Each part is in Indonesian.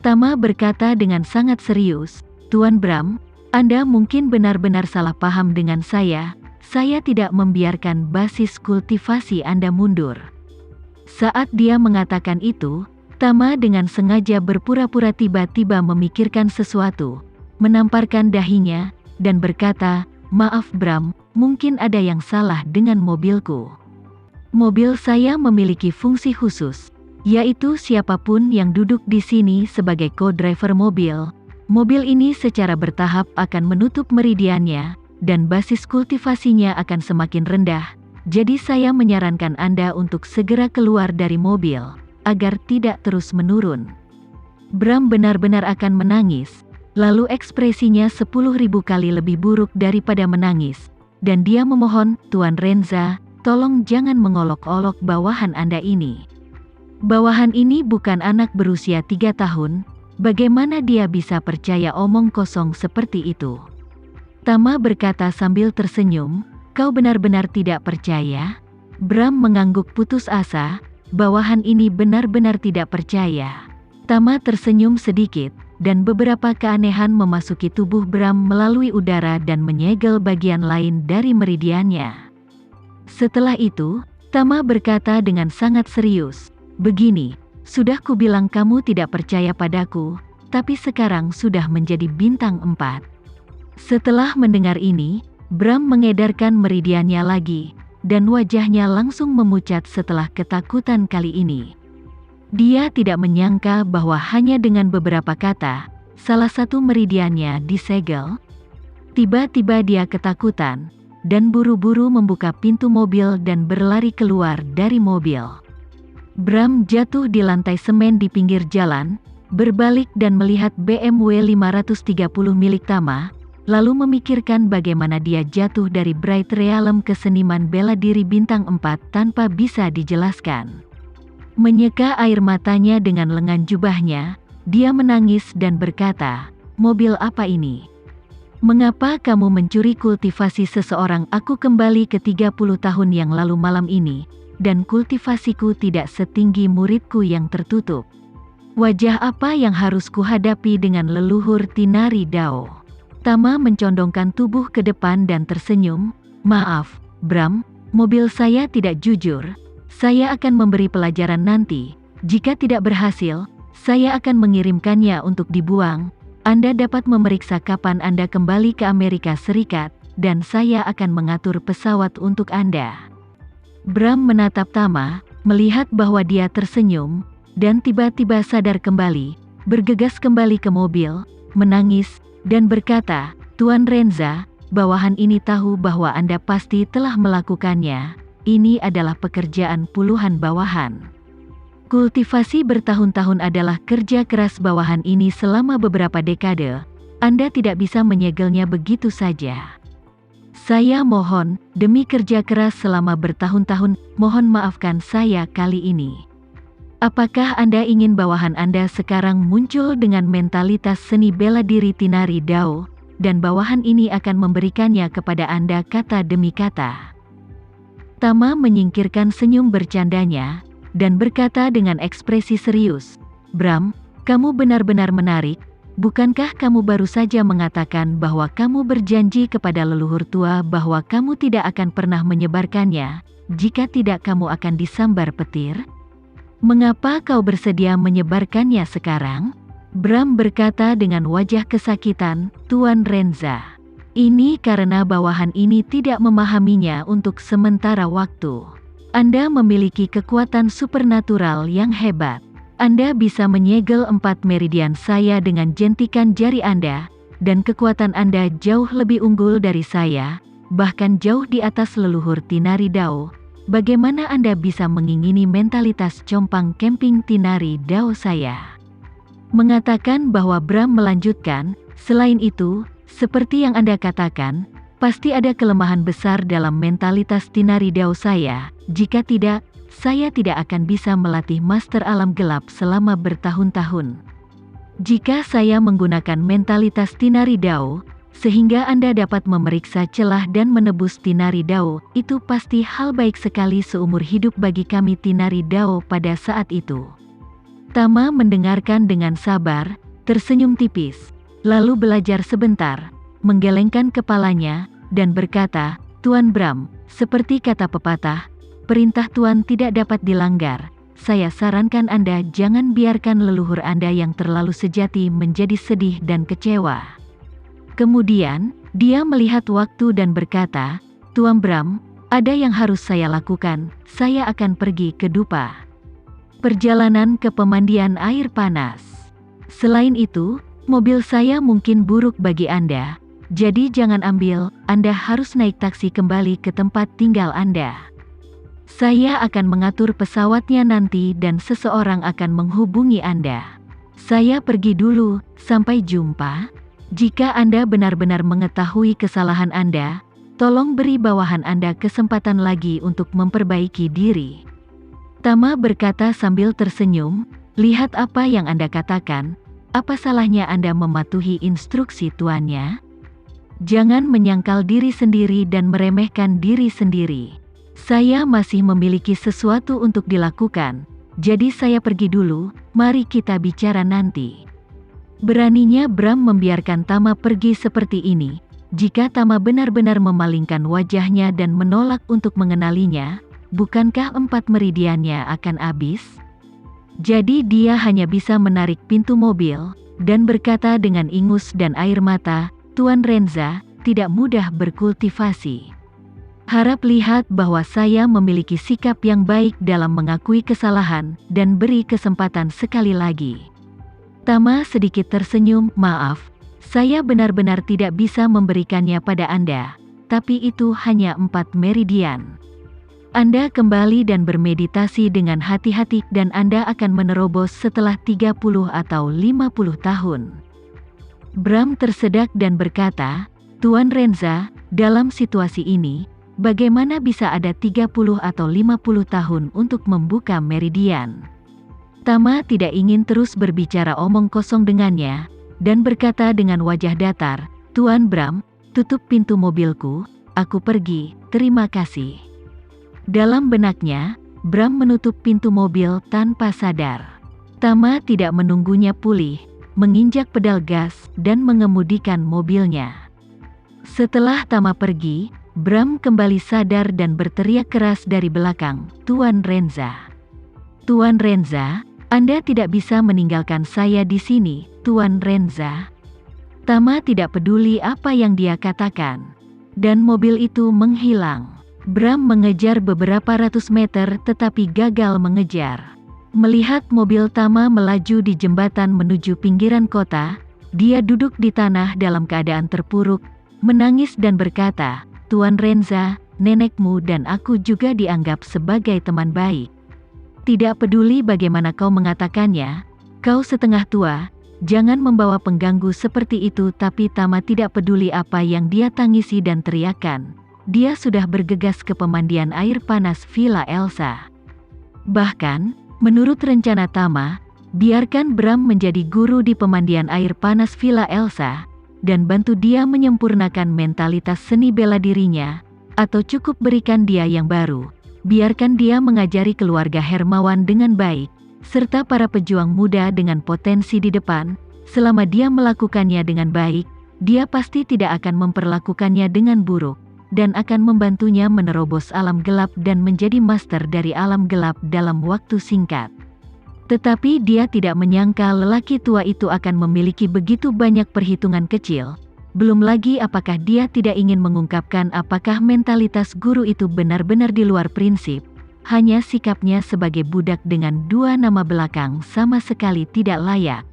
Tama berkata dengan sangat serius, "Tuan Bram, Anda mungkin benar-benar salah paham dengan saya tidak membiarkan basis kultivasi Anda mundur." Saat dia mengatakan itu, Tama dengan sengaja berpura-pura tiba-tiba memikirkan sesuatu, menamparkan dahinya, dan berkata, "Maaf Bram, mungkin ada yang salah dengan mobilku. Mobil saya memiliki fungsi khusus, yaitu siapapun yang duduk di sini sebagai co-driver mobil. Mobil ini secara bertahap akan menutup meridiannya, dan basis kultivasinya akan semakin rendah. Jadi saya menyarankan Anda untuk segera keluar dari mobil, agar tidak terus menurun." Bram benar-benar akan menangis, lalu ekspresinya 10.000 kali lebih buruk daripada menangis, dan dia memohon, "Tuan Renza, tolong jangan mengolok-olok bawahan Anda ini. Bawahan ini bukan anak berusia 3 tahun, bagaimana dia bisa percaya omong kosong seperti itu?" Tama berkata sambil tersenyum, "Kau benar-benar tidak percaya?" Bram mengangguk putus asa, bawahan ini benar-benar tidak percaya. Tama tersenyum sedikit, dan beberapa keanehan memasuki tubuh Bram melalui udara dan menyegel bagian lain dari meridiannya. Setelah itu, Tama berkata dengan sangat serius, "Begini, sudah kubilang kamu tidak percaya padaku, tapi sekarang sudah menjadi bintang 4. Setelah mendengar ini, Bram mengedarkan meridiannya lagi, dan wajahnya langsung memucat setelah ketakutan kali ini. Dia tidak menyangka bahwa hanya dengan beberapa kata, salah satu meridiannya disegel. Tiba-tiba dia ketakutan, dan buru-buru membuka pintu mobil dan berlari keluar dari mobil. Bram jatuh di lantai semen di pinggir jalan, berbalik dan melihat BMW 530 milik Tama, lalu memikirkan bagaimana dia jatuh dari Bright Realm ke seniman bela diri bintang 4 tanpa bisa dijelaskan. Menyeka air matanya dengan lengan jubahnya, dia menangis dan berkata, "Mobil apa ini? Mengapa kamu mencuri kultivasi seseorang? Aku kembali ke 30 tahun yang lalu malam ini, dan kultivasiku tidak setinggi muridku yang tertutup. Wajah apa yang harus kuhadapi dengan leluhur Tinari Dao?" Tama mencondongkan tubuh ke depan dan tersenyum, "Maaf, Bram, mobil saya tidak jujur. Saya akan memberi pelajaran nanti. Jika tidak berhasil, saya akan mengirimkannya untuk dibuang. Anda dapat memeriksa kapan Anda kembali ke Amerika Serikat, dan saya akan mengatur pesawat untuk Anda." Bram menatap Tama, melihat bahwa dia tersenyum, dan tiba-tiba sadar kembali, bergegas kembali ke mobil, menangis, dan berkata, "Tuan Renza, bawahan ini tahu bahwa Anda pasti telah melakukannya. Ini adalah pekerjaan puluhan bawahan. Kultivasi bertahun-tahun adalah kerja keras bawahan ini selama beberapa dekade. Anda tidak bisa menyegelnya begitu saja. Saya mohon, demi kerja keras selama bertahun-tahun, mohon maafkan saya kali ini. Apakah Anda ingin bawahan Anda sekarang muncul dengan mentalitas seni bela diri Tinari Dao, dan bawahan ini akan memberikannya kepada Anda kata demi kata?" Tama menyingkirkan senyum bercandanya, dan berkata dengan ekspresi serius, "Bram, kamu benar-benar menarik. Bukankah kamu baru saja mengatakan bahwa kamu berjanji kepada leluhur tua bahwa kamu tidak akan pernah menyebarkannya, jika tidak kamu akan disambar petir? Mengapa kau bersedia menyebarkannya sekarang?" Bram berkata dengan wajah kesakitan, "Tuan Renza, ini karena bawahan ini tidak memahaminya untuk sementara waktu. Anda memiliki kekuatan supernatural yang hebat. Anda bisa menyegel 4 meridian saya dengan jentikan jari Anda, dan kekuatan Anda jauh lebih unggul dari saya, bahkan jauh di atas leluhur Tinari Dao. Bagaimana Anda bisa mengingini mentalitas compang camping Tinari Dao saya?" Mengatakan bahwa Bram melanjutkan, "Selain itu, seperti yang Anda katakan, pasti ada kelemahan besar dalam mentalitas Tinari Dao saya. Jika tidak, saya tidak akan bisa melatih Master Alam Gelap selama bertahun-tahun. Jika saya menggunakan mentalitas Tinari Dao, sehingga Anda dapat memeriksa celah dan menebus Tinari Dao, itu pasti hal baik sekali seumur hidup bagi kami Tinari Dao pada saat itu. Tama mendengarkan dengan sabar, tersenyum tipis, lalu belajar sebentar, menggelengkan kepalanya, dan berkata, "Tuan Bram, seperti kata pepatah, perintah Tuan tidak dapat dilanggar. Saya sarankan Anda jangan biarkan leluhur Anda yang terlalu sejati menjadi sedih dan kecewa." Kemudian, dia melihat waktu dan berkata, "Tuan Bram, ada yang harus saya lakukan, saya akan pergi ke Dupa. Perjalanan ke pemandian air panas. Selain itu, mobil saya mungkin buruk bagi Anda, jadi jangan ambil, Anda harus naik taksi kembali ke tempat tinggal Anda. Saya akan mengatur pesawatnya nanti dan seseorang akan menghubungi Anda. Saya pergi dulu, sampai jumpa. Jika Anda benar-benar mengetahui kesalahan Anda, tolong beri bawahan Anda kesempatan lagi untuk memperbaiki diri." Tama berkata sambil tersenyum, "Lihat apa yang Anda katakan, apa salahnya Anda mematuhi instruksi tuannya? Jangan menyangkal diri sendiri dan meremehkan diri sendiri. Saya masih memiliki sesuatu untuk dilakukan, jadi saya pergi dulu, mari kita bicara nanti." Beraninya Bram membiarkan Tama pergi seperti ini. Jika Tama benar-benar memalingkan wajahnya dan menolak untuk mengenalinya, bukankah 4 meridiannya akan habis? Jadi dia hanya bisa menarik pintu mobil, dan berkata dengan ingus dan air mata, "Tuan Renza, tidak mudah berkultivasi. Harap lihat bahwa saya memiliki sikap yang baik dalam mengakui kesalahan, dan beri kesempatan sekali lagi." Tama sedikit tersenyum, "Maaf, saya benar-benar tidak bisa memberikannya pada Anda, tapi itu hanya 4 meridian. Anda kembali dan bermeditasi dengan hati-hati dan Anda akan menerobos setelah 30 atau 50 tahun. Bram tersedak dan berkata, "Tuan Renza, dalam situasi ini, bagaimana bisa ada 30 atau 50 tahun untuk membuka meridian?" Tama tidak ingin terus berbicara omong kosong dengannya, dan berkata dengan wajah datar, "Tuan Bram, tutup pintu mobilku, aku pergi, terima kasih." Dalam benaknya, Bram menutup pintu mobil tanpa sadar. Tama tidak menunggunya pulih, menginjak pedal gas, dan mengemudikan mobilnya. Setelah Tama pergi, Bram kembali sadar dan berteriak keras dari belakang, "Tuan Renza! Tuan Renza, Anda tidak bisa meninggalkan saya di sini, Tuan Renza." Tama tidak peduli apa yang dia katakan. Dan mobil itu menghilang. Bram mengejar beberapa ratus meter tetapi gagal mengejar. Melihat mobil Tama melaju di jembatan menuju pinggiran kota, dia duduk di tanah dalam keadaan terpuruk, menangis dan berkata, "Tuan Renza, nenekmu dan aku juga dianggap sebagai teman baik. Tidak peduli bagaimana kau mengatakannya, kau setengah tua, jangan membawa pengganggu seperti itu." Tapi Tama tidak peduli apa yang dia tangisi dan teriakan. Dia sudah bergegas ke pemandian air panas Villa Elsa. Bahkan, menurut rencana Tama, biarkan Bram menjadi guru di pemandian air panas Villa Elsa, dan bantu dia menyempurnakan mentalitas seni bela dirinya, atau cukup berikan dia yang baru. Biarkan dia mengajari keluarga Hermawan dengan baik, serta para pejuang muda dengan potensi di depan. Selama dia melakukannya dengan baik, dia pasti tidak akan memperlakukannya dengan buruk, dan akan membantunya menerobos alam gelap dan menjadi master dari alam gelap dalam waktu singkat. Tetapi dia tidak menyangka lelaki tua itu akan memiliki begitu banyak perhitungan kecil. Belum lagi apakah dia tidak ingin mengungkapkan apakah mentalitas guru itu benar-benar di luar prinsip. Hanya sikapnya sebagai budak dengan 2 nama belakang sama sekali tidak layak.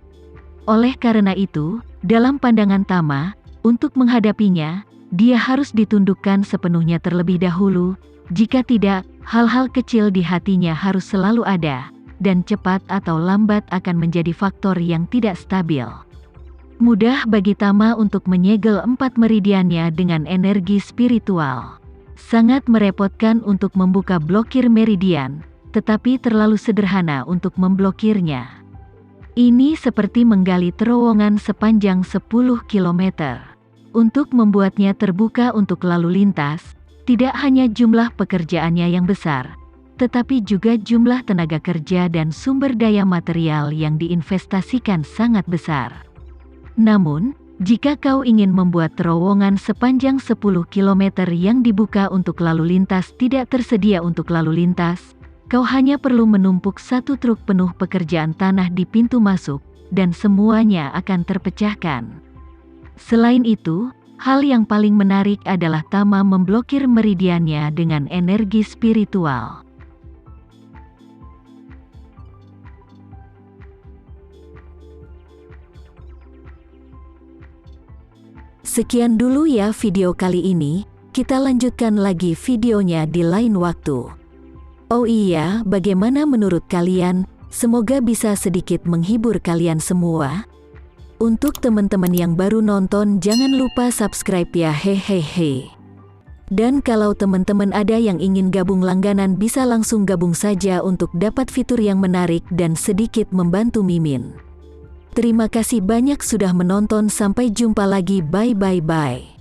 Oleh karena itu, dalam pandangan Tama, untuk menghadapinya, dia harus ditundukkan sepenuhnya terlebih dahulu. Jika tidak, hal-hal kecil di hatinya harus selalu ada, dan cepat atau lambat akan menjadi faktor yang tidak stabil. Mudah bagi Tama untuk menyegel 4 meridiannya dengan energi spiritual. Sangat merepotkan untuk membuka blokir meridian, tetapi terlalu sederhana untuk memblokirnya. Ini seperti menggali terowongan sepanjang 10 km. Untuk membuatnya terbuka untuk lalu lintas, tidak hanya jumlah pekerjaannya yang besar, tetapi juga jumlah tenaga kerja dan sumber daya material yang diinvestasikan sangat besar. Namun, jika kau ingin membuat terowongan sepanjang 10 km yang dibuka untuk lalu lintas tidak tersedia untuk lalu lintas, kau hanya perlu menumpuk satu truk penuh pekerjaan tanah di pintu masuk, dan semuanya akan terpecahkan. Selain itu, hal yang paling menarik adalah Tama memblokir meridiannya dengan energi spiritual. Sekian dulu ya video kali ini, kita lanjutkan lagi videonya di lain waktu. Oh iya, bagaimana menurut kalian? Semoga bisa sedikit menghibur kalian semua. Untuk teman-teman yang baru nonton, jangan lupa subscribe ya, hehehe. Dan kalau teman-teman ada yang ingin gabung langganan, bisa langsung gabung saja untuk dapat fitur yang menarik dan sedikit membantu Mimin. Terima kasih banyak sudah menonton, sampai jumpa lagi, bye bye bye.